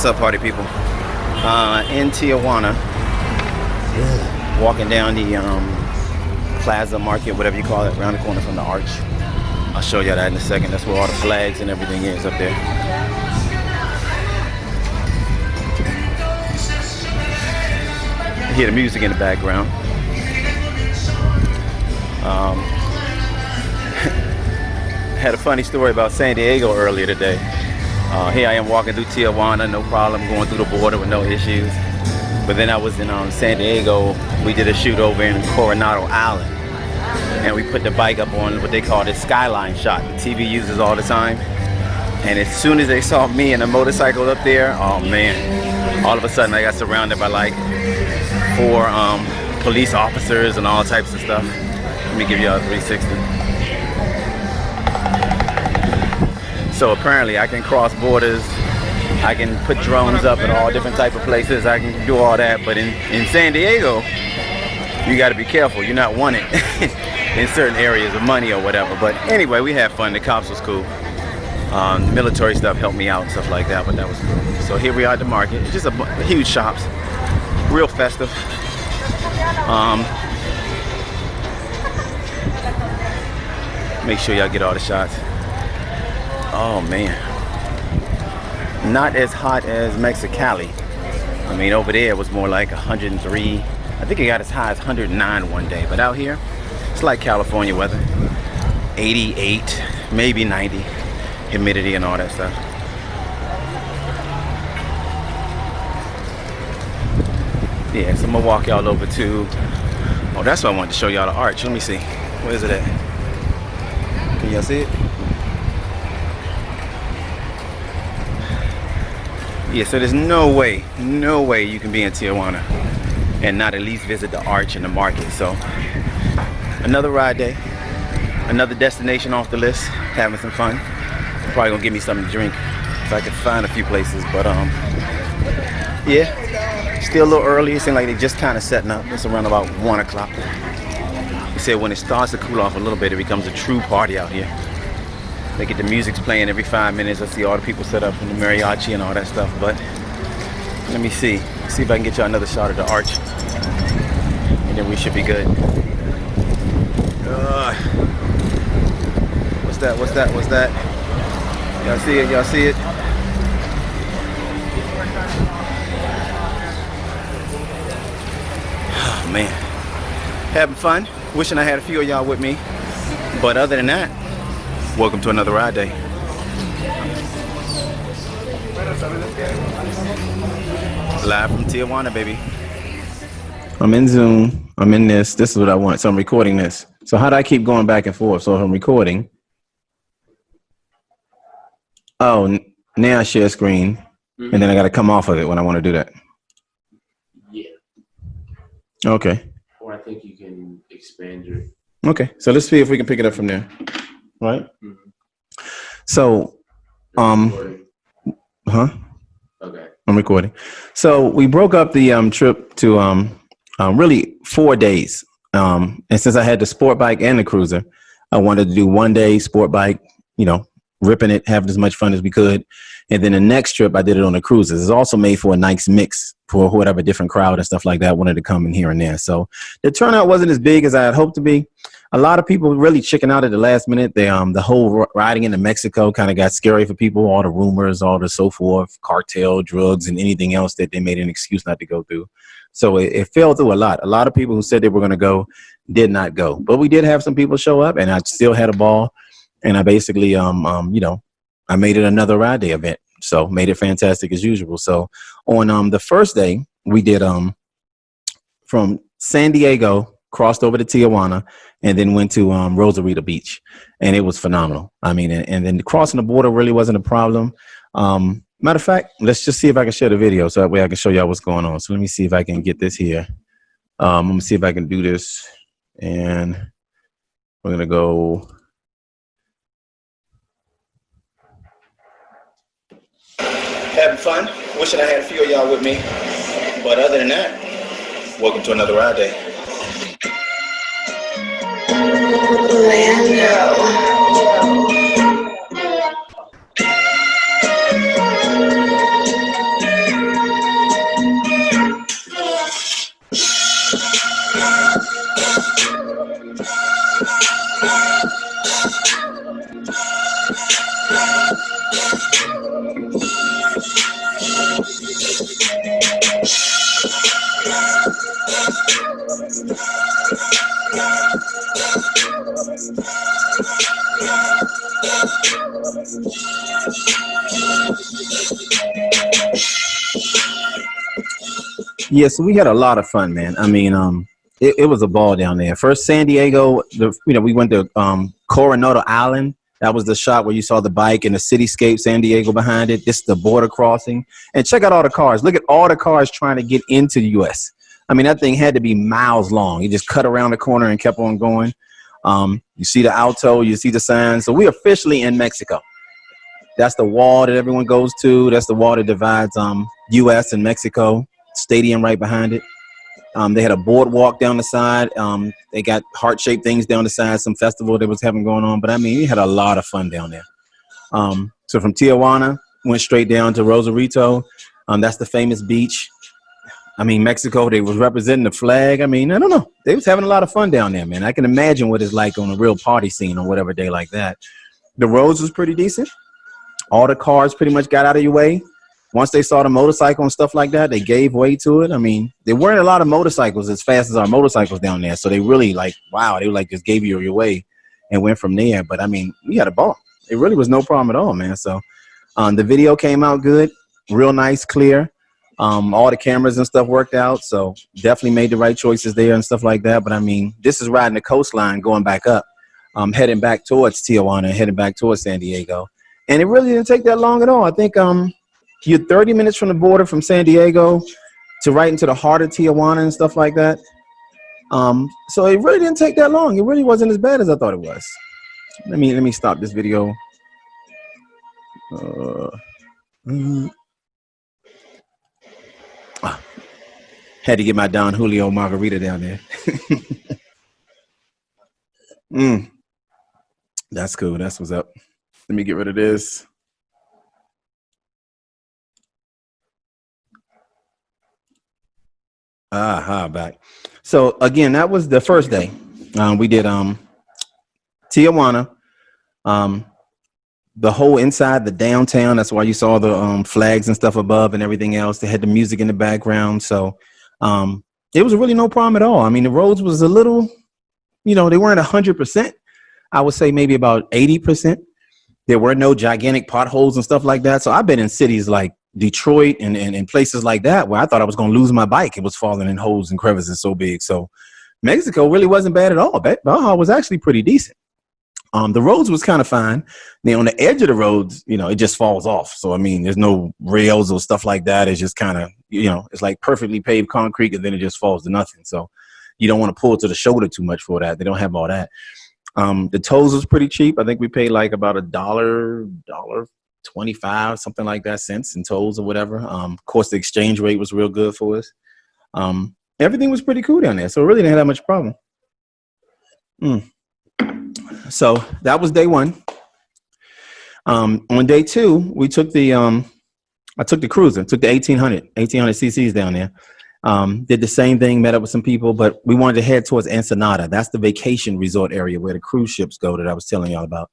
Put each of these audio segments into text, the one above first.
What's up, party people? In Tijuana, walking down the Plaza Market, whatever you call it, around the corner from the arch. I'll show you that in a second. That's where all the flags and everything is up there. You hear the music in the background. Had a funny story about San Diego earlier today. Here I am walking through Tijuana, no problem, going through the border with no issues. But then I was in San Diego. We did a shoot over in Coronado Island, and we put the bike up on what they call the skyline shot. The TV uses all the time. And as soon as they saw me and a motorcycle up there, oh man! All of a sudden I got surrounded by like 4 police officers and all types of stuff. Let me give you a 360. So apparently I can cross borders, I can put drones up in all different type of places, I can do all that, but in San Diego, you gotta be careful, you're not wanted in certain areas of money or whatever. But anyway, we had fun, the cops was cool. Military stuff helped me out, stuff like that, but that was cool. So here we are at the market, it's just a huge shops, real festive. Make sure y'all get all the shots. Oh man, not as hot as Mexicali. I mean, over there it was more like 103. I think it got as high as 109 one day, but out here it's like California weather, 88, maybe 90, humidity and all that stuff. Yeah, so I'm gonna walk y'all over to, oh, that's what I wanted to show y'all, the arch. Let me see, where is it at? Can y'all see it? Yeah, so there's no way you can be in Tijuana and not at least visit the arch and the market. So another ride day, another destination off the list, having some fun. Probably gonna give me something to drink if I could find a few places, but yeah, still a little early. It seems like they just kind of setting up. It's around about 1 o'clock. They said when it starts to cool off a little bit, it becomes a true party out here. They get the music's playing every 5 minutes. I see all the people set up from the mariachi and all that stuff. But let me see if I can get you another shot of the arch, and then we should be good. What's that? What's that? Y'all see it? Y'all see it? Oh man, having fun. Wishing I had a few of y'all with me. But other than that, welcome to another ride day. Live from Tijuana, baby. I'm in Zoom. I'm in this. This is what I want. So I'm recording this. So how do I keep going back and forth? So if I'm recording. Oh, now I share screen. And then I got to come off of it when I want to do that. Yeah. Okay. Or I think you can expand your. Okay. So let's see if we can pick it up from there. Right. So, Okay. I'm recording. So we broke up the trip to really 4 days. And since I had the sport bike and the cruiser, I wanted to do 1 day sport bike, ripping it, having as much fun as we could. And then the next trip I did it on the cruiser. It's also made for a nice mix for whatever different crowd and stuff like that wanted to come in here and there. So the turnout wasn't as big as I had hoped to be. A lot of people really chicken out at the last minute. They, the whole riding into Mexico kind of got scary for people. All the rumors, all the so forth, cartel, drugs, and anything else that they made an excuse not to go through. So it fell through a lot. A lot of people who said they were going to go did not go. But we did have some people show up, and I still had a ball. And I basically, I made it another ride day event. So made it fantastic as usual. So on the first day, we did from San Diego, crossed over to Tijuana, and then went to Rosarito Beach, and it was phenomenal. I mean, and then crossing the border really wasn't a problem. Matter of fact, let's just see if I can share the video so that way I can show y'all what's going on. So let me see if I can get this here. I'm gonna see if I can do this, and we're gonna go. Having fun. Wishing I had a few of y'all with me, but other than that, welcome to another ride day. Yeah, so we had a lot of fun, man. I mean, it was a ball down there. First, San Diego, we went to Coronado Island. That was the shot where you saw the bike and the cityscape, San Diego behind it. This is the border crossing. And check out all the cars. Look at all the cars trying to get into the U.S. I mean, that thing had to be miles long. You just cut around the corner and kept on going. You see the Alto, you see the sign. So we officially in Mexico. That's the wall that everyone goes to. That's the wall that divides U.S. and Mexico. Stadium right behind it. They had a boardwalk down the side. They got heart-shaped things down the side, some festival that was having going on. But, I mean, we had a lot of fun down there. So from Tijuana, went straight down to Rosarito. That's the famous beach. I mean, Mexico, they was representing the flag. I mean, I don't know. They was having a lot of fun down there, man. I can imagine what it's like on a real party scene or whatever day like that. The roads was pretty decent. All the cars pretty much got out of your way. Once they saw the motorcycle and stuff like that, they gave way to it. I mean, there weren't a lot of motorcycles as fast as our motorcycles down there. So they really just gave you your way and went from there. But, I mean, we had a ball. It really was no problem at all, man. So the video came out good, real nice, clear. All the cameras and stuff worked out. So definitely made the right choices there and stuff like that. But, I mean, this is riding the coastline going back up, heading back towards Tijuana, heading back towards San Diego. And it really didn't take that long at all. I think you're 30 minutes from the border from San Diego to right into the heart of Tijuana and stuff like that. So it really didn't take that long. It really wasn't as bad as I thought it was. Let me stop this video. Had to get my Don Julio margarita down there. That's cool. That's what's up. Let me get rid of this. Back. So again, that was the first day. We did Tijuana, the whole inside, the downtown. That's why you saw the flags and stuff above and everything else. They had the music in the background. So it was really no problem at all. I mean, the roads was a little, they weren't 100%. I would say maybe about 80%. There were no gigantic potholes and stuff like that. So I've been in cities like Detroit and places like that where I thought I was going to lose my bike. It was falling in holes and crevices so big. So Mexico really wasn't bad at all. Baja was actually pretty decent. The roads was kind of fine. Now on the edge of the roads, it just falls off. So, I mean, there's no rails or stuff like that. It's just kind of, it's like perfectly paved concrete and then it just falls to nothing. So you don't want to pull to the shoulder too much for that. They don't have all that. The tolls was pretty cheap. I think we paid like about $1.25, something like that, cents in tolls or whatever. Of course, the exchange rate was real good for us. Everything was pretty cool down there. So it really didn't have that much problem. So that was day one. On day two, we took I took the cruiser, took the 1800 cc's down there. Did the same thing, met up with some people, but we wanted to head towards Ensenada. That's the vacation resort area where the cruise ships go that I was telling y'all about.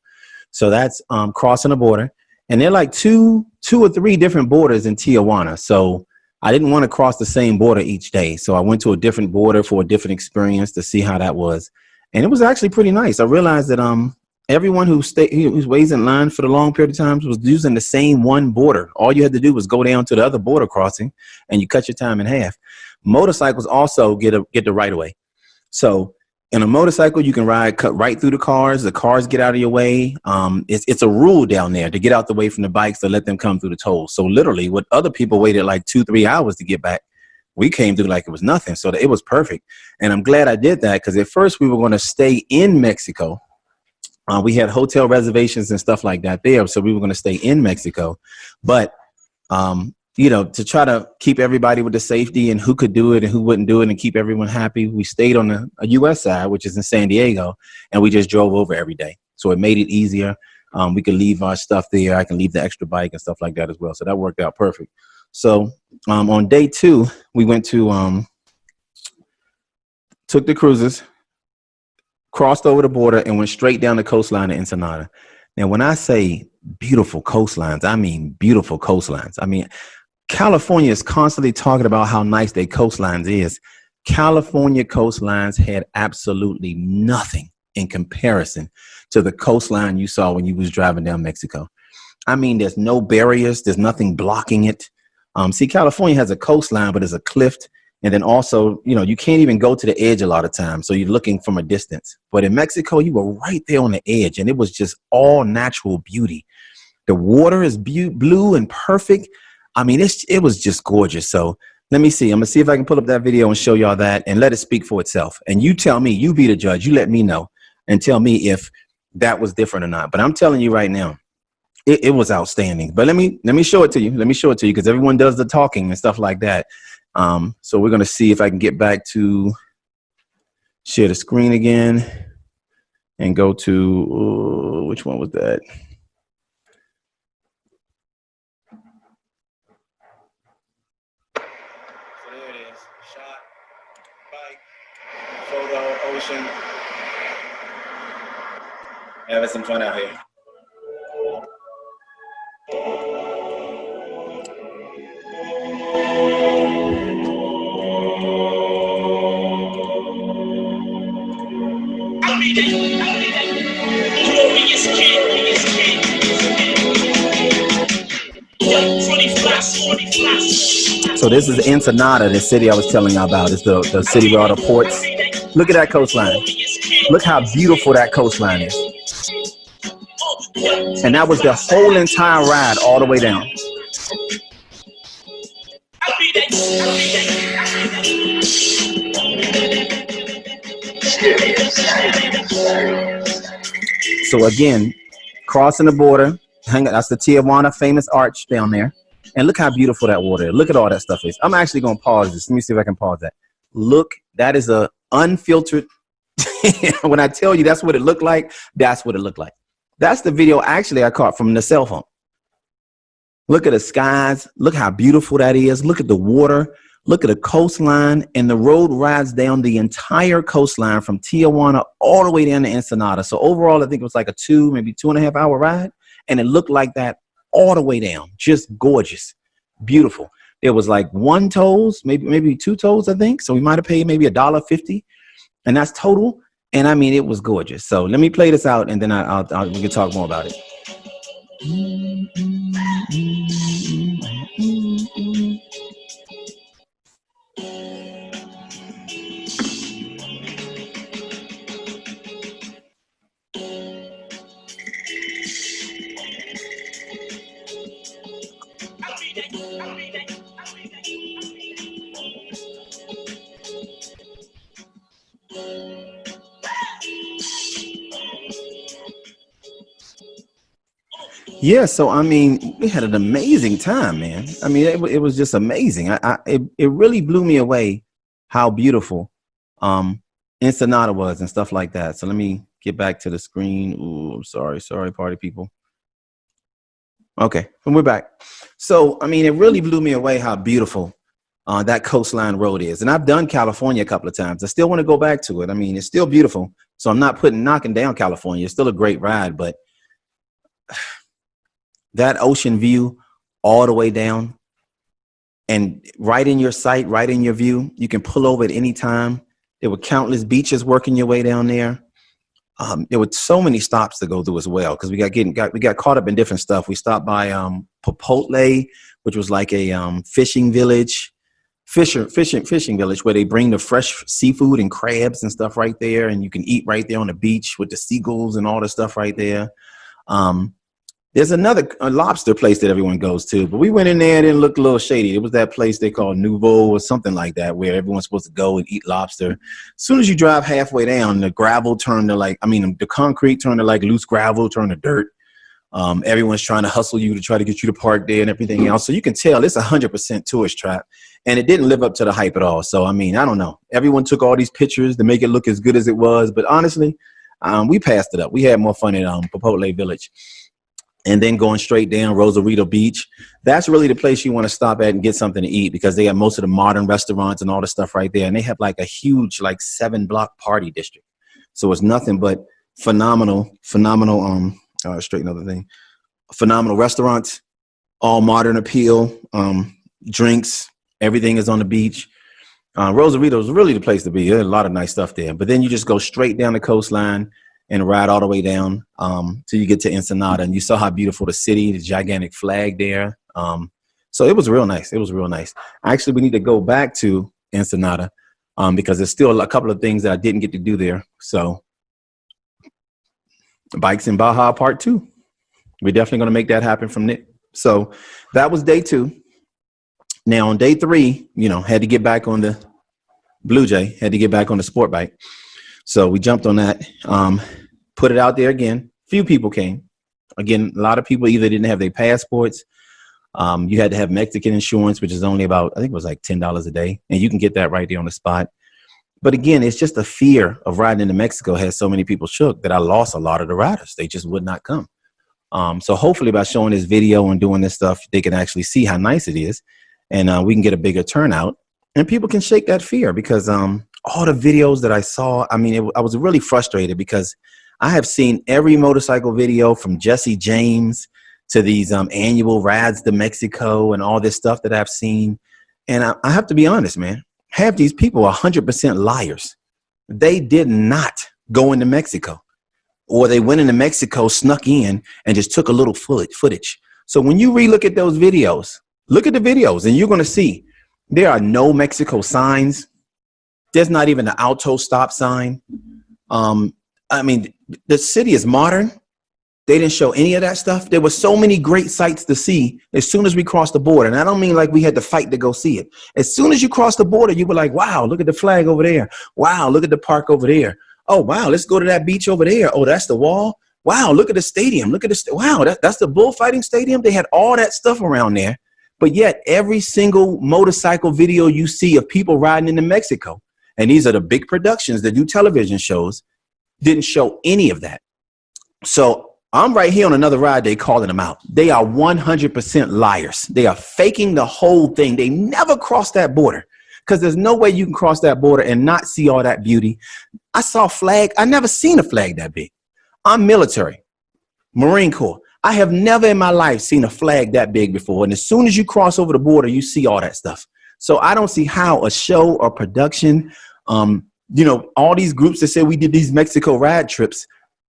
So that's crossing the border. And they're like two or three different borders in Tijuana. So I didn't want to cross the same border each day. So I went to a different border for a different experience to see how that was. And it was actually pretty nice. I realized that everyone who waits in line for the long period of times was using the same one border. All you had to do was go down to the other border crossing and you cut your time in half. Motorcycles also get the right of way. So in a motorcycle, you can cut right through the cars. The cars get out of your way. It's a rule down there to get out the way from the bikes to let them come through the tolls. So literally what other people waited like 2-3 hours to get back, we came through like it was nothing. So it was perfect. And I'm glad I did that because at first we were going to stay in Mexico. We had hotel reservations and stuff like that there. So we were going to stay in Mexico. But, to try to keep everybody with the safety and who could do it and who wouldn't do it and keep everyone happy, we stayed on the U.S. side, which is in San Diego, and we just drove over every day. So it made it easier. We could leave our stuff there. I can leave the extra bike and stuff like that as well. So that worked out perfect. So on day two, we went to took the cruises, crossed over the border, and went straight down the coastline to Ensenada. Now, when I say beautiful coastlines, I mean beautiful coastlines. I mean, California is constantly talking about how nice their coastlines is. California coastlines had absolutely nothing in comparison to the coastline you saw when you was driving down Mexico. I mean, there's no barriers. There's nothing blocking it. See, California has a coastline, but it's a cliff. And then also, you know, you can't even go to the edge a lot of times. So you're looking from a distance. But in Mexico, you were right there on the edge, and it was just all natural beauty. The water is blue and perfect. I mean, it was just gorgeous. So let me see. I'm going to see if I can pull up that video and show y'all that and let it speak for itself. And you tell me, you be the judge. You let me know and tell me if that was different or not. But I'm telling you right now, it was outstanding. But let me show it to you. Let me show it to you because everyone does the talking and stuff like that. So we're going to see if I can get back to share the screen again and go to which one was that? So there it is. Shot, bike, photo, ocean. Having some fun out here. So this is Ensenada, the city I was telling you about. It's the city with all the ports. Look at that coastline. Look how beautiful that coastline is. And that was the whole entire ride all the way down. So again, crossing the border, that's the Tijuana famous arch down there. And look how beautiful that water is. Look at all that stuff is. I'm actually going to pause this. Let me see if I can pause that. Look, that is a unfiltered. When I tell you that's what it looked like, that's what it looked like. That's the video actually I caught from the cell phone. Look at the skies. Look how beautiful that is. Look at the water. Look at the coastline. And the road rides down the entire coastline from Tijuana all the way down to Ensenada. So overall, I think it was like a maybe 2.5 hour ride. And it looked like that all the way down. Just gorgeous. Beautiful. There was like one tolls, maybe two tolls, I think. So we might have paid maybe $1.50. And that's total. And I mean, it was gorgeous. So let me play this out and then we can talk more about it. Yeah, so I mean, we had an amazing time, man. I mean, it was just amazing. It really blew me away how beautiful Ensenada was and stuff like that. So let me get back to the screen. Ooh, I'm sorry, party people. Okay, and we're back. So I mean, it really blew me away how beautiful that coastline road is. And I've done California a couple of times. I still want to go back to it. I mean, it's still beautiful. So I'm not knocking down California. It's still a great ride, but that ocean view all the way down and right in your sight, right in your view, you can pull over at any time. There were countless beaches working your way down there. There were so many stops to go through as well because we got caught up in different stuff. We stopped by Popotle, which was like a fishing village, fishing village where they bring the fresh seafood and crabs and stuff right there, and you can eat right there on the beach with the seagulls and all the stuff right there. There's a lobster place that everyone goes to, but we went in there and it looked a little shady. It was that place they call Nouveau or something like that, where everyone's supposed to go and eat lobster. As soon as you drive halfway down, the gravel turned to the concrete turned to like loose gravel, turned to dirt. Everyone's trying to hustle you to try to get you to park there and everything else. So you can tell it's 100% tourist trap, and it didn't live up to the hype at all. So, I mean, I don't know. Everyone took all these pictures to make it look as good as it was, but honestly, we passed it up. We had more fun at Popotle Village. And then going straight down Rosarito Beach. That's really the place you want to stop at and get something to eat because they have most of the modern restaurants and all the stuff right there. And they have like a huge, like 7-block party district. So it's nothing but phenomenal, phenomenal restaurants, all modern appeal, drinks, everything is on the beach. Rosarito is really the place to be. There's a lot of nice stuff there. But then you just go straight down the coastline and ride all the way down till you get to Ensenada. And you saw how beautiful the city, the gigantic flag there. So it was real nice. It was real nice. Actually, we need to go back to Ensenada because there's still a couple of things that I didn't get to do there. So Bikes in Baja Part 2. We're definitely going to make that happen from Nick. So that was day 2. Now on day 3, had to get back on the Blue Jay, had to get back on the sport bike. So we jumped on that, put it out there again. Few people came. Again, a lot of people either didn't have their passports. You had to have Mexican insurance, which is only about, I think it was like $10 a day. And you can get that right there on the spot. But again, it's just a fear of riding into Mexico has so many people shook that I lost a lot of the riders. They just would not come. So hopefully by showing this video and doing this stuff, they can actually see how nice it is. And we can get a bigger turnout. And people can shake that fear because all the videos that I saw, I mean, I was really frustrated because I have seen every motorcycle video from Jesse James to these annual rides to Mexico and all this stuff that I've seen. And I have to be honest, man. Half these people are 100% liars. They did not go into Mexico, or they went into Mexico, snuck in, and just took a little footage. So when you relook at those videos, look at the videos, and you're going to see there are no Mexico signs. There's not even an auto stop sign. I mean, the city is modern. They didn't show any of that stuff. There were so many great sights to see as soon as we crossed the border. And I don't mean like we had to fight to go see it. As soon as you cross the border, you were like, wow, look at the flag over there. Wow, look at the park over there. Oh, wow, let's go to that beach over there. Oh, that's the wall. Wow, look at the stadium. Look at this. Wow, that's the bullfighting stadium. They had all that stuff around there. But yet every single motorcycle video you see of people riding into Mexico, and these are the big productions that do television shows, didn't show any of that. So I'm right here on another ride day calling them out. They are 100% liars. They are faking the whole thing. They never crossed that border because there's no way you can cross that border and not see all that beauty. I saw a flag. I never seen a flag that big. I'm military, Marine Corps. I have never in my life seen a flag that big before. And as soon as you cross over the border, you see all that stuff. So I don't see how a show or production, all these groups that say we did these Mexico ride trips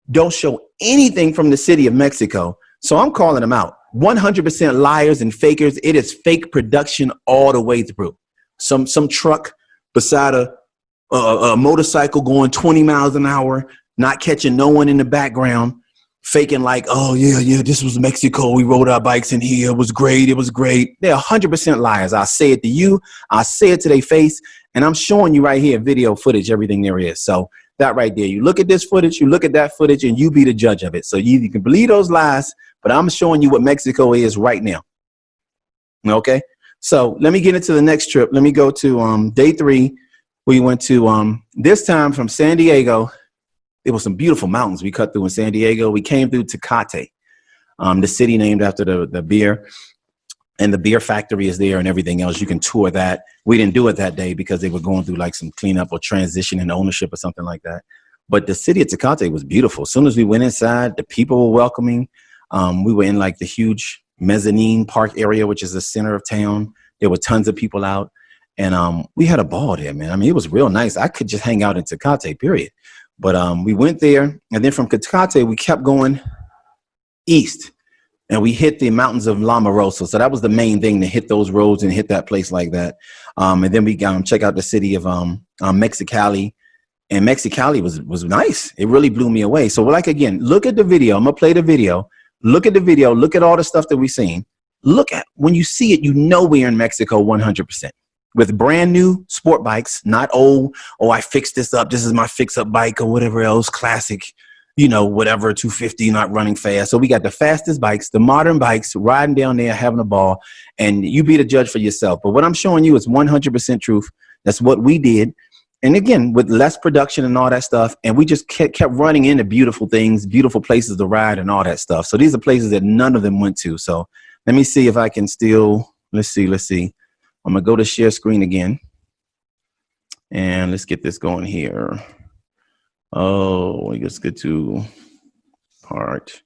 don't show anything from the city of Mexico. So I'm calling them out. 100% liars and fakers. It is fake production all the way through. Some truck beside a motorcycle going 20 miles an hour, not catching no one in the background, faking like, oh, yeah, this was Mexico. We rode our bikes in here. It was great. It was great. They're 100% liars. I say it to you. I say it to their face. And I'm showing you right here, video footage, everything there is. So that right there, you look at this footage, you look at that footage, and you be the judge of it. So you can believe those lies, but I'm showing you what Mexico is right now. Okay. So let me get into the next trip. Let me go to day 3. We went to this time from San Diego. There were some beautiful mountains we cut through in San Diego. We came through Tecate, the city named after the beer, and the beer factory is there and everything else. You can tour that. We didn't do it that day because they were going through like some cleanup or transition in ownership or something like that. But the city of Tecate was beautiful. As soon as we went inside, the people were welcoming. We were in like the huge mezzanine park area, which is the center of town. There were tons of people out. And we had a ball there, man. I mean, it was real nice. I could just hang out in Tecate, period. But we went there. And then from Tecate, we kept going east. And we hit the mountains of La Morosa. So that was the main thing, to hit those roads and hit that place like that. And then we check out the city of Mexicali. And Mexicali was nice. It really blew me away. So like, again, look at the video. I'm going to play the video. Look at the video. Look at all the stuff that we've seen. Look at, when you see it, you know we're in Mexico 100%. With brand new sport bikes, not old, oh, I fixed this up. This is my fix-up bike or whatever else, classic, whatever, 250, not running fast. So we got the fastest bikes, the modern bikes, riding down there, having a ball, and you be the judge for yourself. But what I'm showing you is 100% truth. That's what we did. And again, with less production and all that stuff, and we just kept running into beautiful things, beautiful places to ride and all that stuff. So these are places that none of them went to. So let me see if I can still, let's see. I'm going to go to share screen again. And let's get this going here. Oh, let's get to part.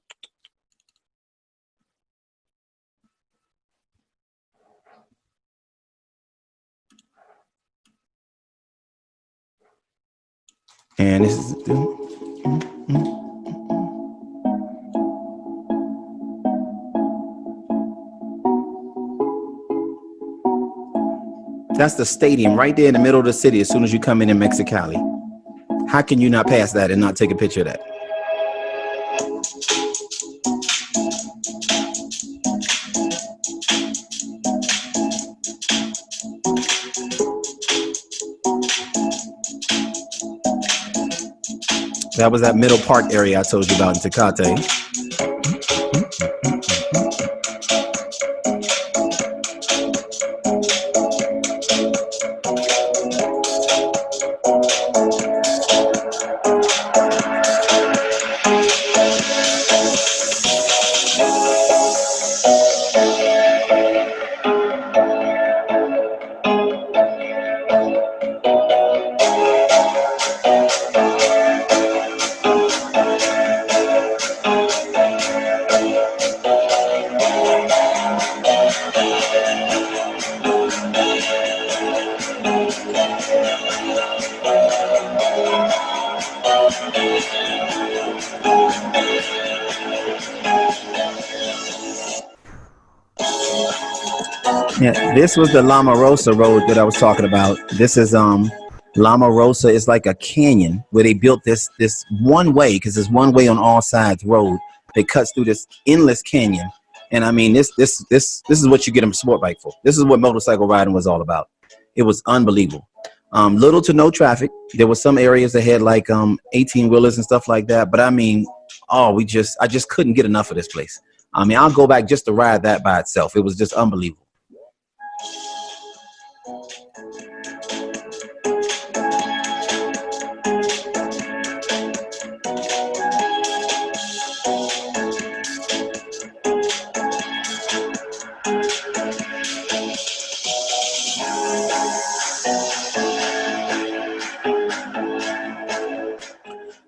And this is That's the stadium right there in the middle of the city as soon as you come in Mexicali. How can you not pass that and not take a picture of that? That was that middle park area I told you about in Tecate. Yeah, this was the Lama Rosa road that I was talking about. This is Lama Rosa is like a canyon where they built this one way, because there's one way on all sides road that cuts through this endless canyon. And I mean, this is what you get a sport bike for. This is what motorcycle riding was all about. It was unbelievable. Little to no traffic. There were some areas that had like 18 wheelers and stuff like that. But I mean, I just couldn't get enough of this place. I mean, I'll go back just to ride that by itself. It was just unbelievable.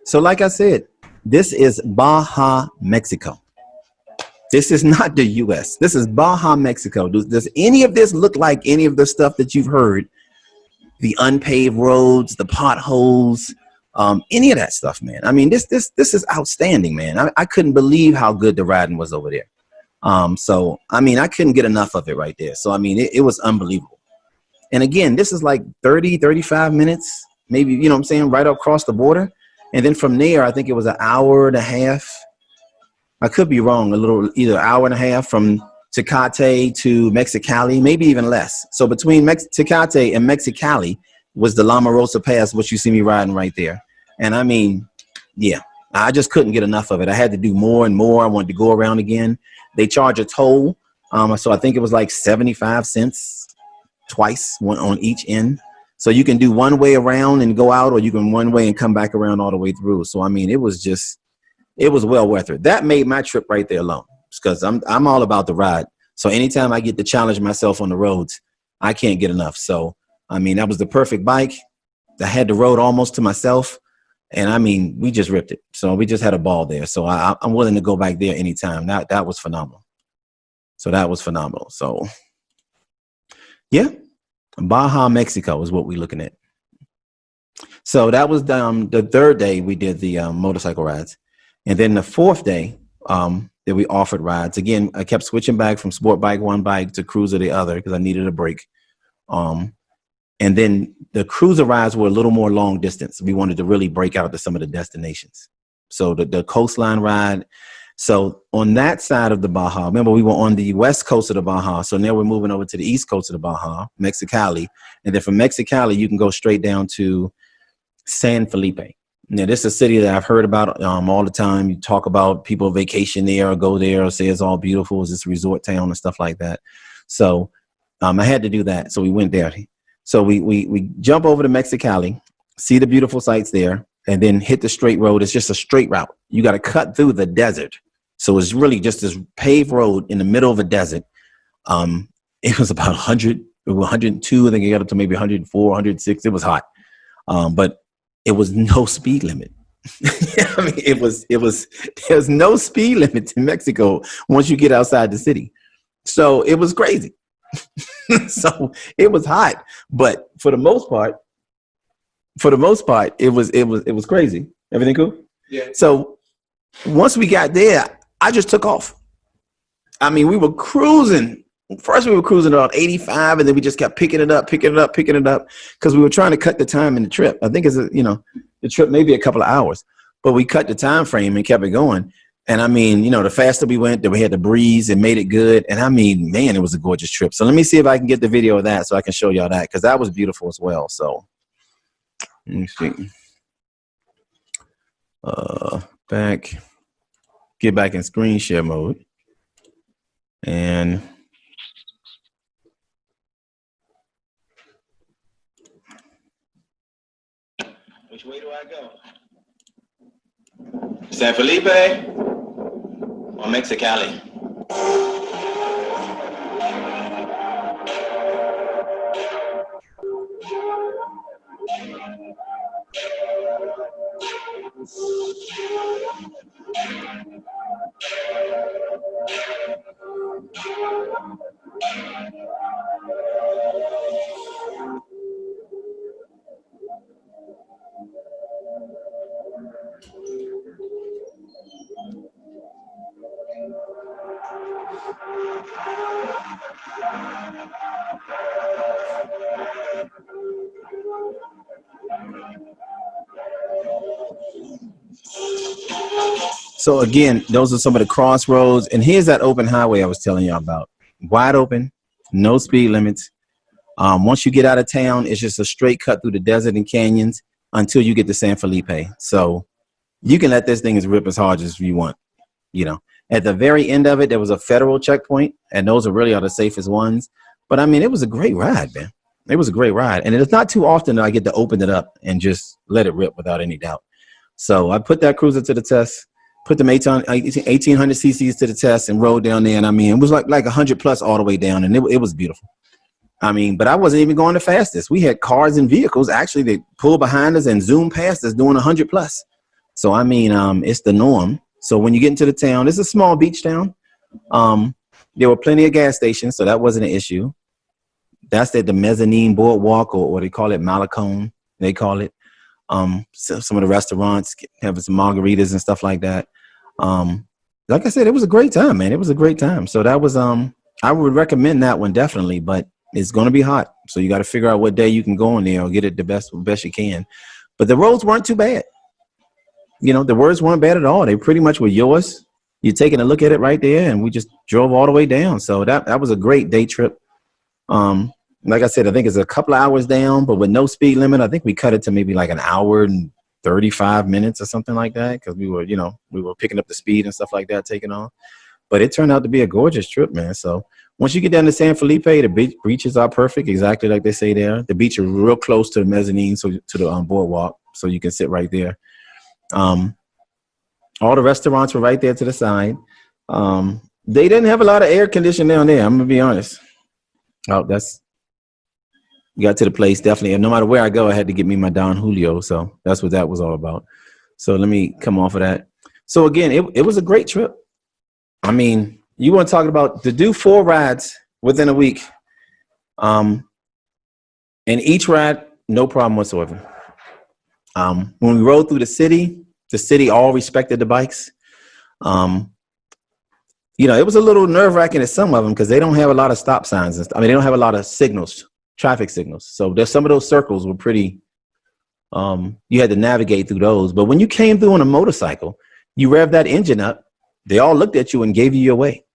So like I said, this is Baja, Mexico. This is not the U.S. This is Baja, Mexico. Does any of this look like any of the stuff that you've heard? The unpaved roads, the potholes, any of that stuff, man. I mean, this is outstanding, man. I couldn't believe how good the riding was over there. So, I mean, I couldn't get enough of it right there. So, I mean, it was unbelievable. And again, this is like 30, 35 minutes, maybe, you know what I'm saying, right across the border. And then from there, I think it was an hour and a half. I could be wrong, a little, either hour and a half from Tecate to Mexicali, maybe even less. So between Tecate and Mexicali was the Lama Rosa Pass, which you see me riding right there. And I mean, yeah, I just couldn't get enough of it. I had to do more and more. I wanted to go around again. They charge a toll. So I think it was like 75 cents twice, one on each end. So you can do one way around and go out, or you can one way and come back around all the way through. So, I mean, it was well worth it. That made my trip right there alone, because I'm all about the ride. So anytime I get to challenge myself on the roads, I can't get enough. So, I mean, that was the perfect bike. I had the road almost to myself. And I mean, we just ripped it. So we just had a ball there. So I'm willing to go back there anytime. That was phenomenal. So that was phenomenal. So, yeah. Baja, Mexico is what we're looking at. So that was the third day we did the motorcycle rides. And then the fourth day that we offered rides. Again, I kept switching back from sport bike one bike to cruiser the other because I needed a break. And then the cruiser rides were a little more long distance. We wanted to really break out to some of the destinations. So the coastline ride. So on that side of the Baja, remember we were on the west coast of the Baja. So now we're moving over to the east coast of the Baja, Mexicali. And then from Mexicali, you can go straight down to San Felipe. Now, this is a city that I've heard about all the time. You talk about people vacation there or go there or say it's all beautiful. It's this resort town and stuff like that. So I had to do that. So we went there. So we jump over to Mexicali, see the beautiful sights there, and then hit the straight road. It's just a straight route. You got to cut through the desert. So it's really just this paved road in the middle of a desert. It was about 100, 102. I think it got up to maybe 104, 106. It was hot. But it was no speed limit. I mean, there's no speed limit in Mexico once you get outside the city. So it was crazy. So it was hot, but for the most part, it was crazy. Everything cool? Yeah. So once we got there, I just took off. I mean, we were cruising first we were cruising about 85, and then we just kept picking it up because we were trying to cut the time in the trip. I think the trip maybe a couple of hours, but we cut the time frame and kept it going. And I mean, the faster we went, that we had the breeze and made it good. And I mean, man, it was a gorgeous trip. So let me see if I can get the video of that so I can show y'all that, because that was beautiful as well. So let me see. Get back in screen share mode. And which way do I go? San Felipe or Mexicali? So again, those are some of the crossroads. And here's that open highway I was telling you about. Wide open, no speed limits. Once you get out of town, it's just a straight cut through the desert and canyons until you get to San Felipe. So you can let this thing rip as hard as you want. At the very end of it, there was a federal checkpoint, and those are the safest ones. But I mean, it was a great ride, man. It was a great ride. And it's not too often that I get to open it up and just let it rip without any doubt. So I put that cruiser to the test. Put them 1800 cc's to the test and rode down there. And I mean, it was like 100 plus all the way down. And it was beautiful. I mean, but I wasn't even going the fastest. We had cars and vehicles actually that pulled behind us and zoomed past us doing 100 plus. So, I mean, it's the norm. So when you get into the town, it's a small beach town. There were plenty of gas stations, so that wasn't an issue. That's at the mezzanine boardwalk, or they call it Malecone. They call it. So some of the restaurants having some margaritas and stuff like that. Like I said, it was a great time, man. It was a great time. So that was I would recommend that one definitely, but it's going to be hot, so you got to figure out what day you can go on there or get it the best you can. But the roads weren't too bad. The roads weren't bad at all. They pretty much were yours. You're taking a look at it right there, and we just drove all the way down. So that was a great day trip. Like I said, I think it's a couple of hours down, but with no speed limit. I think we cut it to maybe like an hour and 35 minutes or something like that, because we were picking up the speed and stuff like that, taking off. But it turned out to be a gorgeous trip, man. So once you get down to San Felipe, the beaches are perfect, exactly like they say there. The beach is real close to the mezzanine, so to the boardwalk, so you can sit right there. All the restaurants were right there to the side. They didn't have a lot of air conditioning down there, I'm gonna be honest. Got to the place, definitely. And no matter where I go, I had to get me my Don Julio. So that's what that was all about. So let me come off of that. So again, it was a great trip. I mean, you want to talk about to do 4 rides within a week. And each ride, no problem whatsoever. When we rode through the city all respected the bikes. It was a little nerve-wracking at some of them because they don't have a lot of stop signs. They don't have a lot of signals. Traffic signals. So there's some of those circles were pretty, you had to navigate through those. But when you came through on a motorcycle, you rev that engine up, they all looked at you and gave you your way.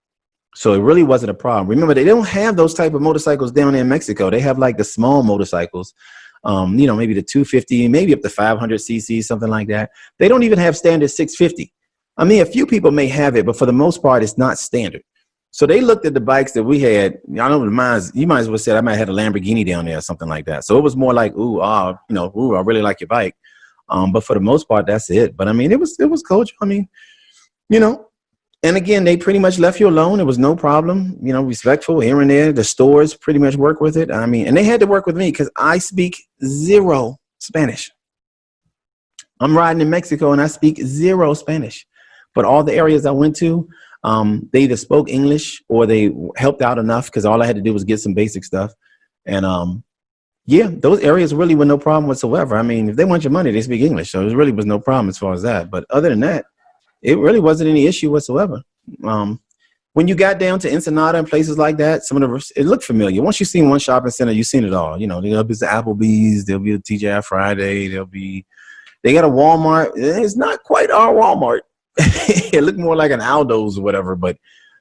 So it really wasn't a problem. Remember, they don't have those type of motorcycles down there in Mexico. They have like the small motorcycles, maybe the 250, maybe up to 500 cc, something like that. They don't even have standard 650. I mean, a few people may have it, but for the most part, it's not standard. So they looked at the bikes that we had. I know you might as well say I might have had a Lamborghini down there or something like that. So it was more like, I really like your bike. But for the most part, that's it. But I mean, it was cool. I mean, and again, they pretty much left you alone. It was no problem, respectful here and there. The stores pretty much work with it. I mean, and they had to work with me because I speak 0 Spanish. I'm riding in Mexico and I speak 0 Spanish. But all the areas I went to, they either spoke English or they helped out enough because all I had to do was get some basic stuff. And those areas really were no problem whatsoever. I mean, if they want your money, they speak English. So it really was no problem as far as that. But other than that, it really wasn't any issue whatsoever. when you got down to Ensenada and places like that, some of the it looked familiar. Once you seen one shopping center, you've seen it all. You know, there'll be the Applebee's, there'll be a TGI Friday, they got a Walmart. It's not quite our Walmart. It looked more like an Aldo's or whatever, but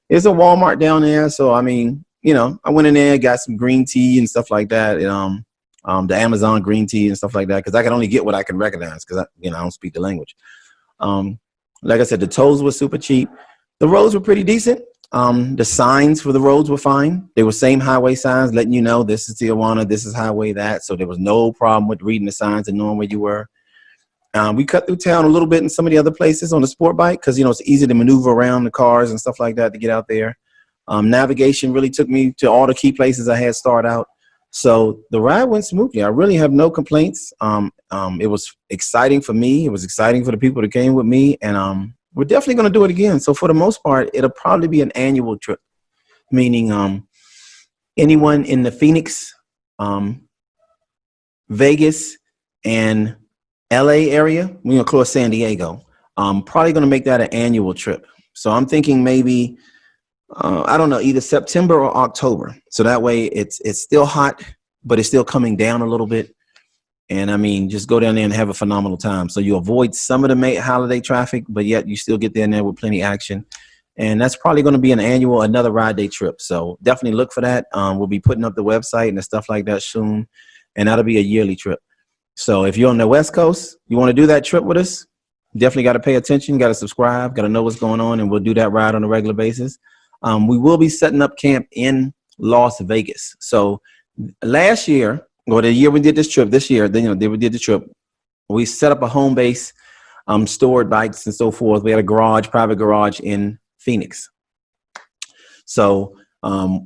it's a Walmart down there. So I mean, you know, I went in there, got some green tea and stuff like that. And, the Amazon green tea and stuff like that, because I can only get what I can recognize because I don't speak the language. Like I said, the tolls were super cheap. The roads were pretty decent. The signs for the roads were fine. They were same highway signs letting you know this is Tijuana, this is highway that. So there was no problem with reading the signs and knowing where you were. We cut through town a little bit in some of the other places on the sport bike because, you know, it's easy to maneuver around the cars and stuff like that to get out there. Navigation really took me to all the key places I had started out. So the ride went smoothly. I really have no complaints. It was exciting for me. It was exciting for the people that came with me. And we're definitely going to do it again. So for the most part, it'll probably be an annual trip, meaning anyone in the Phoenix, Vegas, and LA area, we're going to close San Diego. Probably going to make that an annual trip. So I'm thinking maybe, I don't know, either September or October. So that way it's still hot, but it's still coming down a little bit. And I mean, just go down there and have a phenomenal time. So you avoid some of the holiday traffic, but yet you still get down there with plenty of action. And that's probably going to be another ride day trip. So definitely look for that. We'll be putting up the website and stuff like that soon. And that'll be a yearly trip. So if you're on the West Coast, you want to do that trip with us, definitely got to pay attention, got to subscribe, got to know what's going on, and we'll do that ride on a regular basis. We will be setting up camp in Las Vegas. So last year, or the year we did this trip, we did the trip, we set up a home base, stored bikes and so forth. We had a private garage in Phoenix. So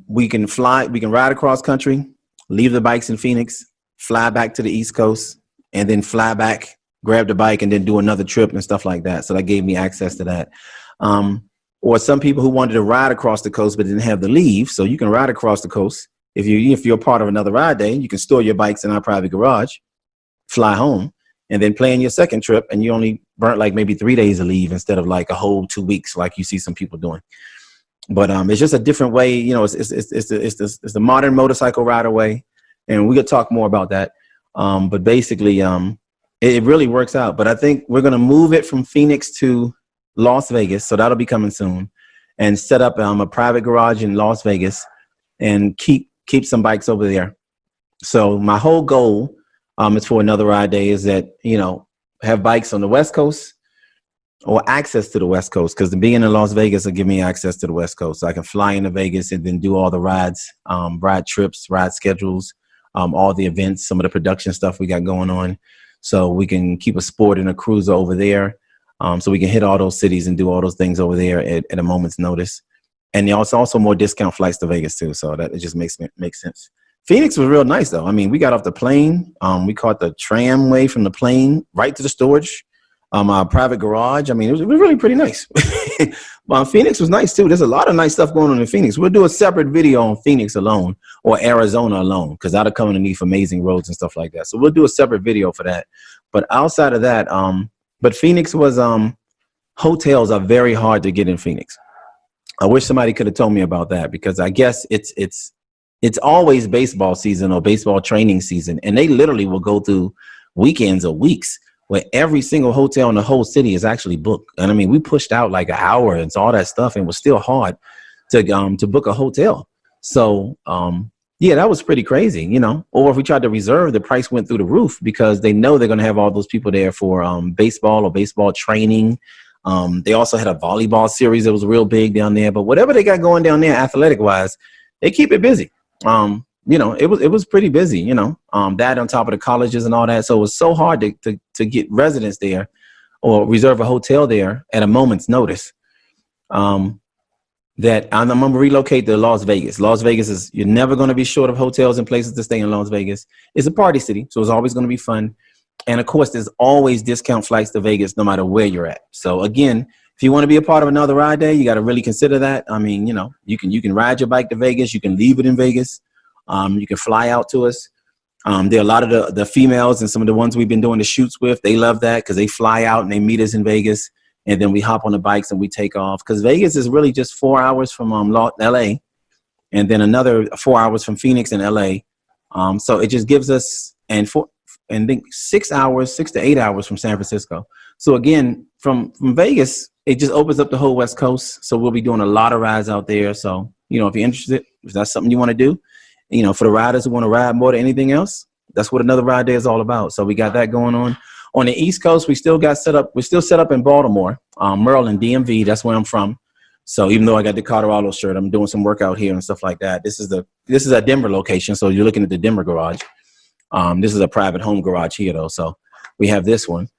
we can ride across country, leave the bikes in Phoenix, fly back to the East Coast, and then fly back, grab the bike, and then do another trip and stuff like that. So that gave me access to that. Or some people who wanted to ride across the coast but didn't have the leave. So you can ride across the coast. If you're part of another ride day, you can store your bikes in our private garage, fly home, and then plan your second trip. And you only burnt like maybe 3 days of leave instead of like a whole 2 weeks like you see some people doing. But it's just a different way. You know, it's the modern motorcycle rider way. And we could talk more about that. But basically, it really works out. But I think we're going to move it from Phoenix to Las Vegas. So that'll be coming soon. And set up a private garage in Las Vegas and keep some bikes over there. So my whole goal is for another ride day is that, you know, have bikes on the West Coast or access to the West Coast, because being in Las Vegas will give me access to the West Coast. So I can fly into Vegas and then do all the rides, ride trips, ride schedules, all the events, some of the production stuff we got going on. So we can keep a sport and a cruiser over there. So we can hit all those cities and do all those things over there at a moment's notice. And there's also more discount flights to Vegas too. So that it just makes sense. Phoenix was real nice though. I mean, we got off the plane. We caught the tramway from the plane right to the storage, our private garage. I mean, it was really pretty nice. Phoenix was nice too. There's a lot of nice stuff going on in Phoenix. We'll do a separate video on Phoenix alone or Arizona alone, because that'll come underneath amazing roads and stuff like that. So we'll do a separate video for that. But outside of that, but Phoenix was, hotels are very hard to get in Phoenix. I wish somebody could have told me about that, because I guess it's always baseball season or baseball training season. And they literally will go through weekends or weeks where every single hotel in the whole city is actually booked. And I mean, we pushed out like an hour and all that stuff, and it was still hard to book a hotel. So, yeah, that was pretty crazy, you know. Or if we tried to reserve, the price went through the roof because they know they're going to have all those people there for baseball or baseball training. They also had a volleyball series that was real big down there. But whatever they got going down there athletic wise, they keep it busy. You know, it was pretty busy, you know, that on top of the colleges and all that. So it was so hard to get residents there or reserve a hotel there at a moment's notice. That I'm going to relocate to Las Vegas. Las Vegas you're never going to be short of hotels and places to stay in Las Vegas. It's a party city, so it's always going to be fun. And of course, there's always discount flights to Vegas, no matter where you're at. So again, if you want to be a part of another ride day, you got to really consider that. I mean, you know, you can ride your bike to Vegas. You can leave it in Vegas. You can fly out to us. There are a lot of the females and some of the ones we've been doing the shoots with. They love that because they fly out and they meet us in Vegas. and then we hop on the bikes and we take off. Because Vegas is really just 4 hours from LA, and then another 4 hours from Phoenix and LA. So it just gives us and then 6 hours, 6 to 8 hours from San Francisco. So again, from Vegas, it just opens up the whole West Coast. So we'll be doing a lot of rides out there. So, you know, if you're interested, if that's something you want to do, you know, for the riders who want to ride more than anything else, that's what another ride day is all about. So we got that going on. On the East Coast, we still got set up. We're still set up in Baltimore, Maryland, DMV. That's where I'm from. So even though I got the Colorado shirt, I'm doing some work out here and stuff like that. This is a Denver location. So you're looking at the Denver garage. This is a private home garage here, though. So we have this one.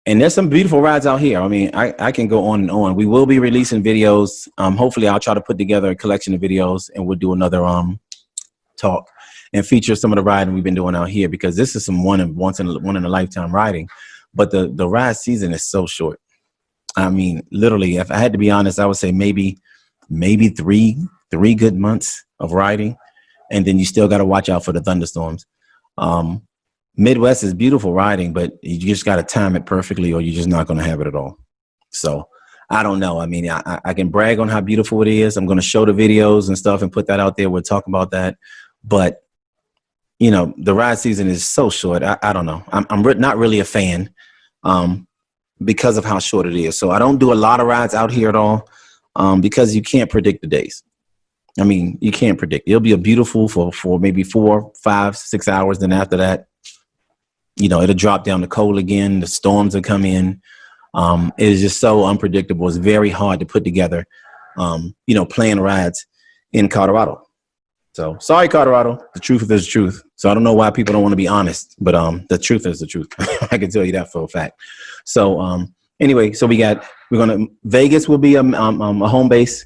And there's some beautiful rides out here. I mean, I can go on and on. We will be releasing videos. Hopefully, I'll try to put together a collection of videos, and we'll do another talk and feature some of the riding we've been doing out here, because this is some one in a lifetime riding. But the ride season is so short. I mean, literally, if I had to be honest, I would say maybe three good months of riding, and then you still got to watch out for the thunderstorms. Midwest is beautiful riding, but you just got to time it perfectly, or you're just not going to have it at all. So I don't know. I mean, I can brag on how beautiful it is. I'm going to show the videos and stuff and put that out there. We'll talk about that. But, you know, the ride season is so short. I don't know. I'm not really a fan because of how short it is. So I don't do a lot of rides out here at all because you can't predict the days. I mean, you can't predict. It'll be a beautiful for maybe 4, 5, 6 hours. Then after that, you know, it'll drop down to cold again. The storms will come in. It is just so unpredictable. It's very hard to put together, you know, planned rides in Colorado. So sorry, Colorado. The truth is the truth. So I don't know why people don't want to be honest, but the truth is the truth. I can tell you that for a fact. So anyway, so Vegas will be a home base.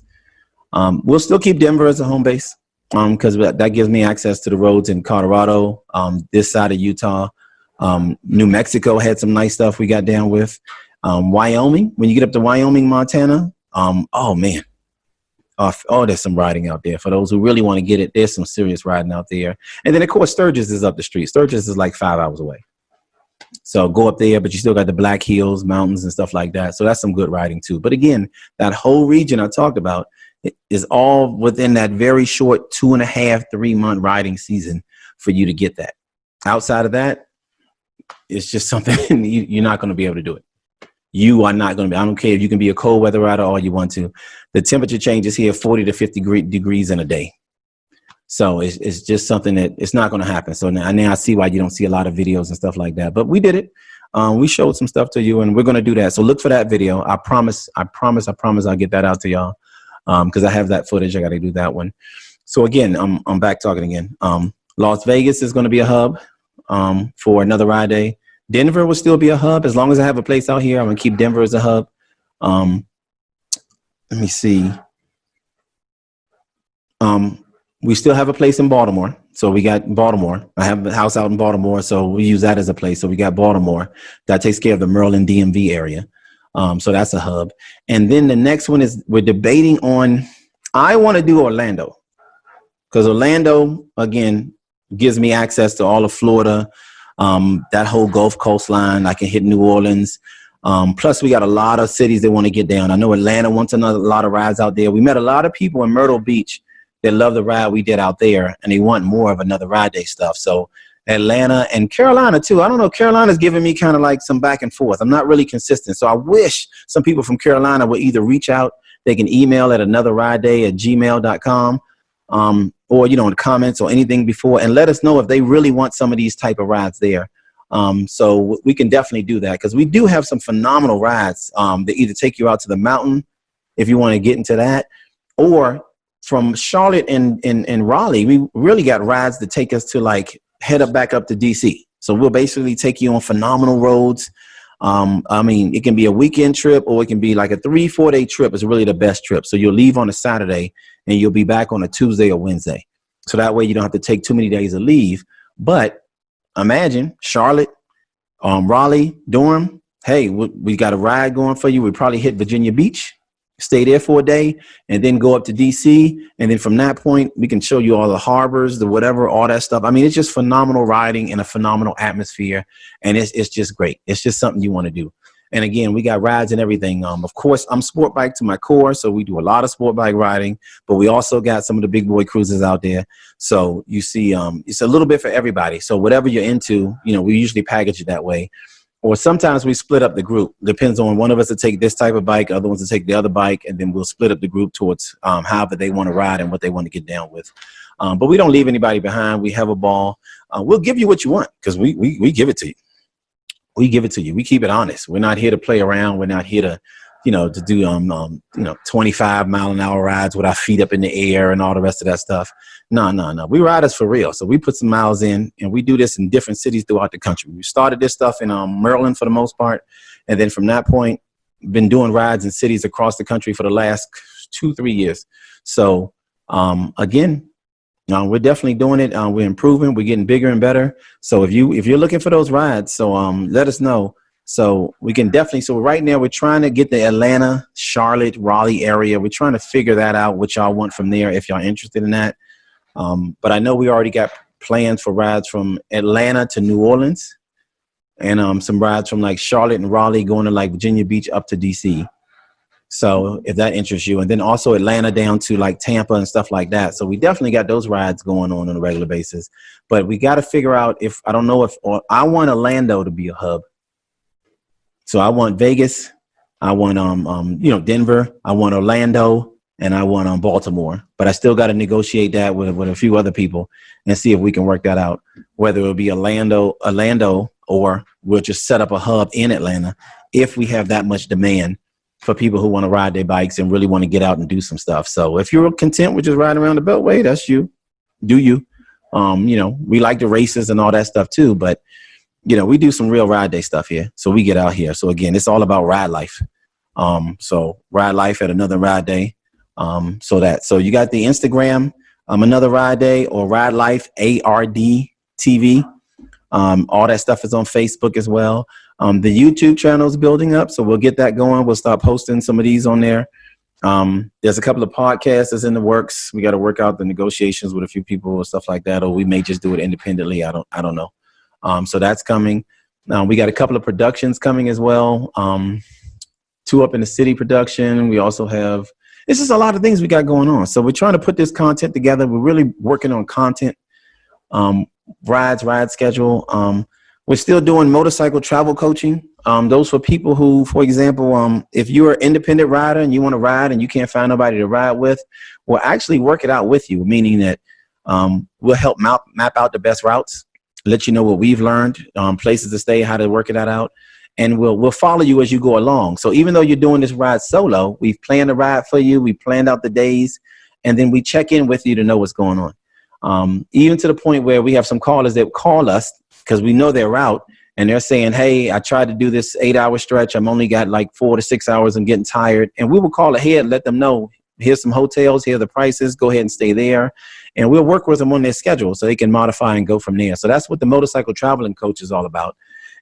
We'll still keep Denver as a home base because that gives me access to the roads in Colorado, this side of Utah. New Mexico had some nice stuff we got down with. Wyoming, when you get up to Wyoming, Montana, oh man. There's some riding out there. For those who really want to get it, there's some serious riding out there. And then, of course, Sturgis is up the street. Sturgis is like 5 hours away. So go up there, but you still got the Black Hills, mountains, and stuff like that. So that's some good riding, too. But again, that whole region I talked about is all within that very short 2.5, 3 month riding season for you to get that. Outside of that, it's just something you're not going to be able to do it. You are not going to be. I don't care if you can be a cold weather rider all you want to. The temperature changes here 40 to 50 degrees in a day. So it's just something that it's not going to happen. So now I see why you don't see a lot of videos and stuff like that. But we did it. We showed some stuff to you, and we're going to do that. So look for that video. I promise I'll get that out to y'all because I have that footage. I got to do that one. So again, I'm back talking again. Las Vegas is going to be a hub for another ride day. Denver will still be a hub. As long as I have a place out here, I'm going to keep Denver as a hub. Let me see. We still have a place in Baltimore. So we got Baltimore. I have a house out in Baltimore, so we use that as a place. So we got Baltimore. That takes care of the Maryland DMV area. So that's a hub. And then the next one is we're debating on, I want to do Orlando. Because Orlando, again, gives me access to all of Florida, that whole Gulf coastline. I can hit New Orleans. Plus, we got a lot of cities that want to get down. I know Atlanta wants a lot of rides out there. We met a lot of people in Myrtle Beach that love the ride we did out there, and they want more of another ride day stuff. So Atlanta and Carolina, too. I don't know. Carolina's giving me kind of like some back and forth. I'm not really consistent. So I wish some people from Carolina would either reach out. They can email at anotherrideday@gmail.com. Or, you know, in the comments or anything before, and let us know if they really want some of these type of rides there. So we can definitely do that because we do have some phenomenal rides that either take you out to the mountain if you want to get into that, or from Charlotte and Raleigh, we really got rides that take us to like head back up to DC. So we'll basically take you on phenomenal roads. I mean, it can be a weekend trip or it can be like a 3-4 day trip. It's really the best trip. So you'll leave on a Saturday and you'll be back on a Tuesday or Wednesday. So that way you don't have to take too many days of leave. But imagine Charlotte, Raleigh, Durham. Hey, we got a ride going for you. We probably hit Virginia Beach, stay there for a day, and then go up to DC. And then from that point, we can show you all the harbors, the whatever, all that stuff. I mean, it's just phenomenal riding and a phenomenal atmosphere. And it's just great. It's just something you want to do. And again, we got rides and everything. Of course, I'm sport bike to my core, so we do a lot of sport bike riding, but we also got some of the big boy cruisers out there. So you see, it's a little bit for everybody. So whatever you're into, we usually package it that way. Or sometimes we split up the group. Depends on one of us to take this type of bike, other ones to take the other bike, and then we'll split up the group towards however they want to ride and what they want to get down with. But we don't leave anybody behind. We have a ball. We'll give you what you want because we give it to you. We give it to you. We keep it honest. We're not here to play around. We're not here to, to do 25 mile an hour rides with our feet up in the air and all the rest of that stuff. No. We riders for real. So we put some miles in, and we do this in different cities throughout the country. We started this stuff in Maryland for the most part, and then from that point, been doing rides in cities across the country for the last 2-3 years. So again. We're definitely doing it. We're improving. We're getting bigger and better. So if you're looking for those rides, so let us know. So we can definitely. So right now we're trying to get the Atlanta, Charlotte, Raleigh area. We're trying to figure that out. What y'all want from there? If y'all interested in that. But I know we already got plans for rides from Atlanta to New Orleans, and some rides from like Charlotte and Raleigh going to like Virginia Beach up to DC. So if that interests you, and then also Atlanta down to like Tampa and stuff like that. So we definitely got those rides going on a regular basis, but we got to figure out or I want Orlando to be a hub. So I want Vegas. I want, Denver. I want Orlando, and I want Baltimore, but I still got to negotiate that with a few other people and see if we can work that out, whether it'll be Orlando, or we'll just set up a hub in Atlanta if we have that much demand for people who want to ride their bikes and really want to get out and do some stuff. So if you're content with just riding around the Beltway, that's you. Do you? We like the races and all that stuff too, but we do some real ride day stuff here. So we get out here. So again, it's all about ride life. So ride life at another ride day. So you got the Instagram, another ride day, or ride life ARD TV. All that stuff is on Facebook as well. The YouTube channel is building up, so we'll get that going. We'll start posting some of these on there. There's a couple of podcasts that's in the works. We got to work out the negotiations with a few people or stuff like that, or we may just do it independently. I don't know. So that's coming. We got a couple of productions coming as well. 2 up in the city production. We also have, it's just a lot of things we got going on. So we're trying to put this content together. We're really working on content, ride schedule. We're still doing motorcycle travel coaching. Those for people who, for example, if you're an independent rider and you want to ride and you can't find nobody to ride with, we'll actually work it out with you, meaning that we'll help map out the best routes, let you know what we've learned, places to stay, how to work that out, and we'll follow you as you go along. So even though you're doing this ride solo, we've planned a ride for you, we planned out the days, and then we check in with you to know what's going on. Even to the point where we have some callers that call us because we know their route, and they're saying, hey, I tried to do this 8-hour stretch. I'm only got like 4 to 6 hours. I'm getting tired. And we will call ahead and let them know, here's some hotels, here are the prices, go ahead and stay there. And we'll work with them on their schedule so they can modify and go from there. So that's what the motorcycle traveling coach is all about.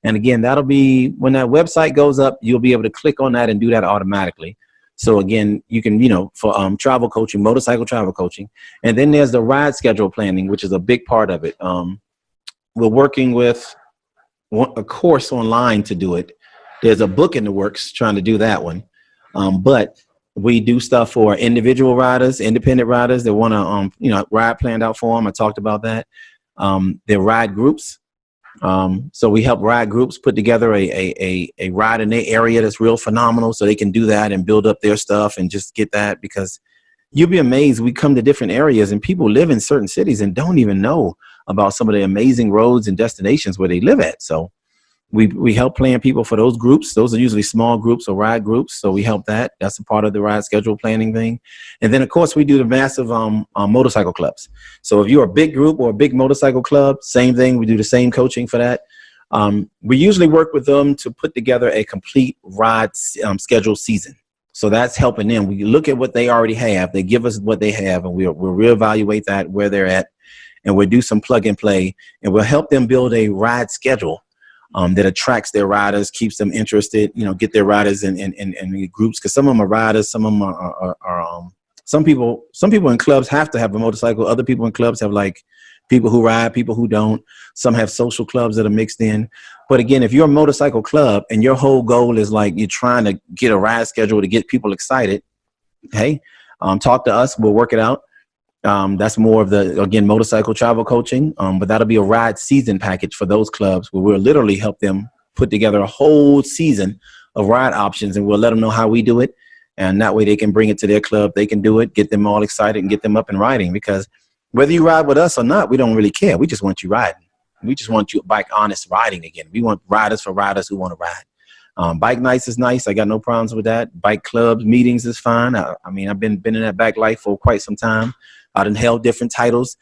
And again, that'll be when that website goes up, you'll be able to click on that and do that automatically. So again, you can, for travel coaching, motorcycle travel coaching. And then there's the ride schedule planning, which is a big part of it. We're working with a course online to do it. There's a book in the works trying to do that one. But we do stuff for individual riders, independent riders that want to, ride planned out for them. I talked about that. They're ride groups. So we help ride groups put together a ride in their area that's real phenomenal so they can do that and build up their stuff and just get that, because you'll be amazed. We come to different areas and people live in certain cities and don't even know about some of the amazing roads and destinations where they live at. So we help plan people for those groups. Those are usually small groups or ride groups. So we help that. That's a part of the ride schedule planning thing. And then, of course, we do the massive motorcycle clubs. So if you're a big group or a big motorcycle club, same thing. We do the same coaching for that. We usually work with them to put together a complete ride schedule season. So that's helping them. We look at what they already have. They give us what they have, and we'll reevaluate that where they're at, and we'll do some plug and play, and we'll help them build a ride schedule that attracts their riders, keeps them interested, get their riders in groups. Because some of them are riders, some of them are some people in clubs have to have a motorcycle. Other people in clubs have like people who ride, people who don't. Some have social clubs that are mixed in. But again, if you're a motorcycle club and your whole goal is like you're trying to get a ride schedule to get people excited, hey, talk to us. We'll work it out. That's more of the, again, motorcycle travel coaching. But that'll be a ride season package for those clubs where we'll literally help them put together a whole season of ride options, and we'll let them know how we do it. And that way they can bring it to their club. They can do it, get them all excited and get them up and riding, because whether you ride with us or not, we don't really care. We just want you riding. We just want you bike honest riding again. We want riders for riders who want to ride. Bike nights is nice. I got no problems with that. Bike clubs, meetings is fine. I mean, I've been in that back life for quite some time. I done held different titles.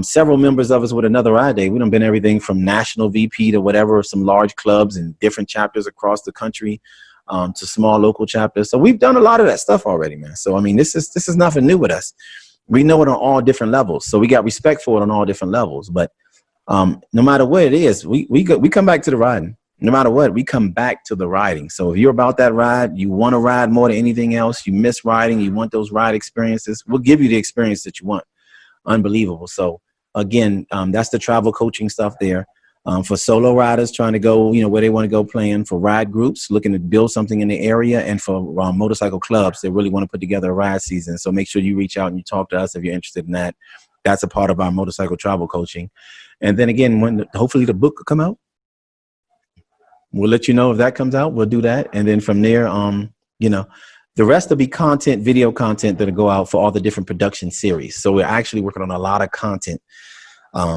Several members of us with Another Ride Day. We done been everything from national VP to whatever, some large clubs and different chapters across the country, to small local chapters. So we've done a lot of that stuff already, man. So I mean, this is nothing new with us. We know it on all different levels. So we got respect for it on all different levels. But no matter what it is, we come back to the riding. No matter what, we come back to the riding. So if you're about that ride, you want to ride more than anything else, you miss riding, you want those ride experiences, we'll give you the experience that you want. Unbelievable. So again, that's the travel coaching stuff there. For solo riders trying to go, where they want to go playing, for ride groups looking to build something in the area, and for motorcycle clubs that really want to put together a ride season. So make sure you reach out and you talk to us if you're interested in that. That's a part of our motorcycle travel coaching. And then again, when hopefully the book will come out, we'll let you know if that comes out. We'll do that. And then from there, the rest will be content, video content that'll go out for all the different production series. So we're actually working on a lot of content.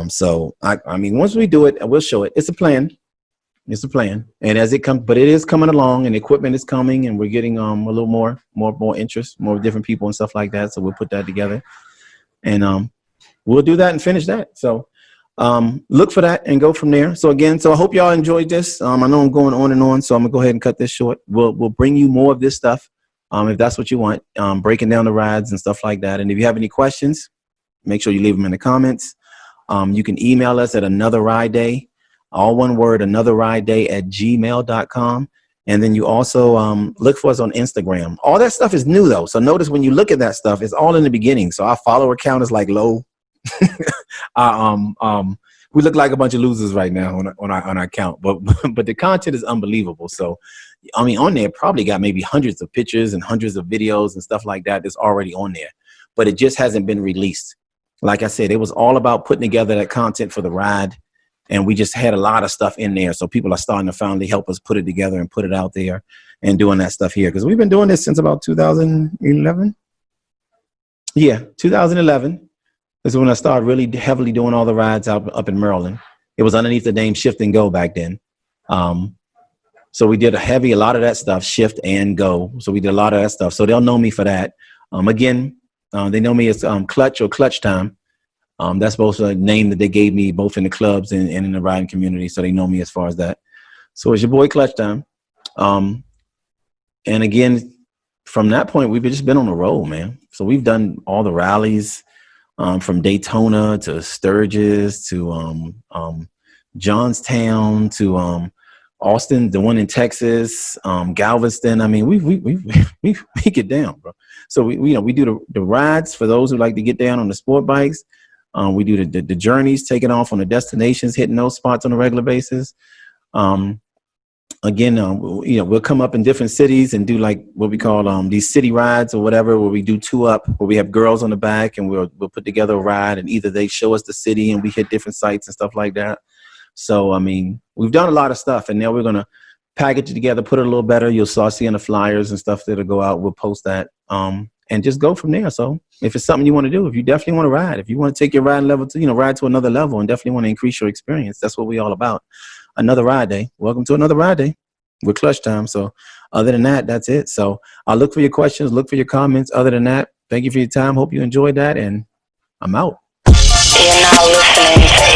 So I mean, once we do it, we'll show it. It's a plan. It's a plan. And as it comes, but it is coming along, and equipment is coming, and we're getting a little more interest, more different people and stuff like that. So we'll put that together, and we'll do that and finish that. So look for that and go from there. So again, I hope y'all enjoyed this. I know I'm going on and on, so I'm gonna go ahead and cut this short. We'll bring you more of this stuff, if that's what you want, breaking down the rides and stuff like that. And if you have any questions, make sure you leave them in the comments. You can email us at anotherrideday, all one word, anotherrideday@gmail.com. And then you also look for us on Instagram. All that stuff is new though. So notice when you look at that stuff, it's all in the beginning. So our follower count is like low. We look like a bunch of losers right now on our account, but the content is unbelievable. So I mean, on there probably got maybe hundreds of pictures and hundreds of videos and stuff like that that's already on there, but it just hasn't been released. Like I said, it was all about putting together that content for the ride, and we just had a lot of stuff in there. So people are starting to finally help us put it together and put it out there and doing that stuff here, because we've been doing this since about 2011. Yeah, 2011 is when I started really heavily doing all the rides up in Maryland. It was underneath the name Shift and Go back then. So we did a lot of that stuff, Shift and Go. So we did a lot of that stuff. So they'll know me for that. Again, they know me as Clutch or Clutch Time. That's both a name that they gave me both in the clubs and in the riding community. So they know me as far as that. So it's your boy Clutch Time. And again, from that point, we've just been on the road, man. So we've done all the rallies, from Daytona to Sturgis to Johnstown to Austin, the one in Texas, Galveston. I mean, we get down, bro. So we do the rides for those who like to get down on the sport bikes. We do the journeys, taking off on the destinations, hitting those spots on a regular basis. Again, we'll come up in different cities and do like what we call these city rides or whatever, where we do two up, where we have girls on the back and we'll put together a ride, and either they show us the city and we hit different sites and stuff like that. So, I mean, we've done a lot of stuff, and now we're going to package it together, put it a little better. You'll start seeing the flyers and stuff that'll go out. We'll post that and just go from there. So if it's something you want to do, if you definitely want to ride, if you want to take your riding level to, ride to another level and definitely want to increase your experience, that's what we're all about. Another Ride Day. Welcome to Another Ride Day with Clutch Time. So other than that, that's it. So I'll look for your questions, look for your comments. Other than that, thank you for your time. Hope you enjoyed that, and I'm out. You're now listening to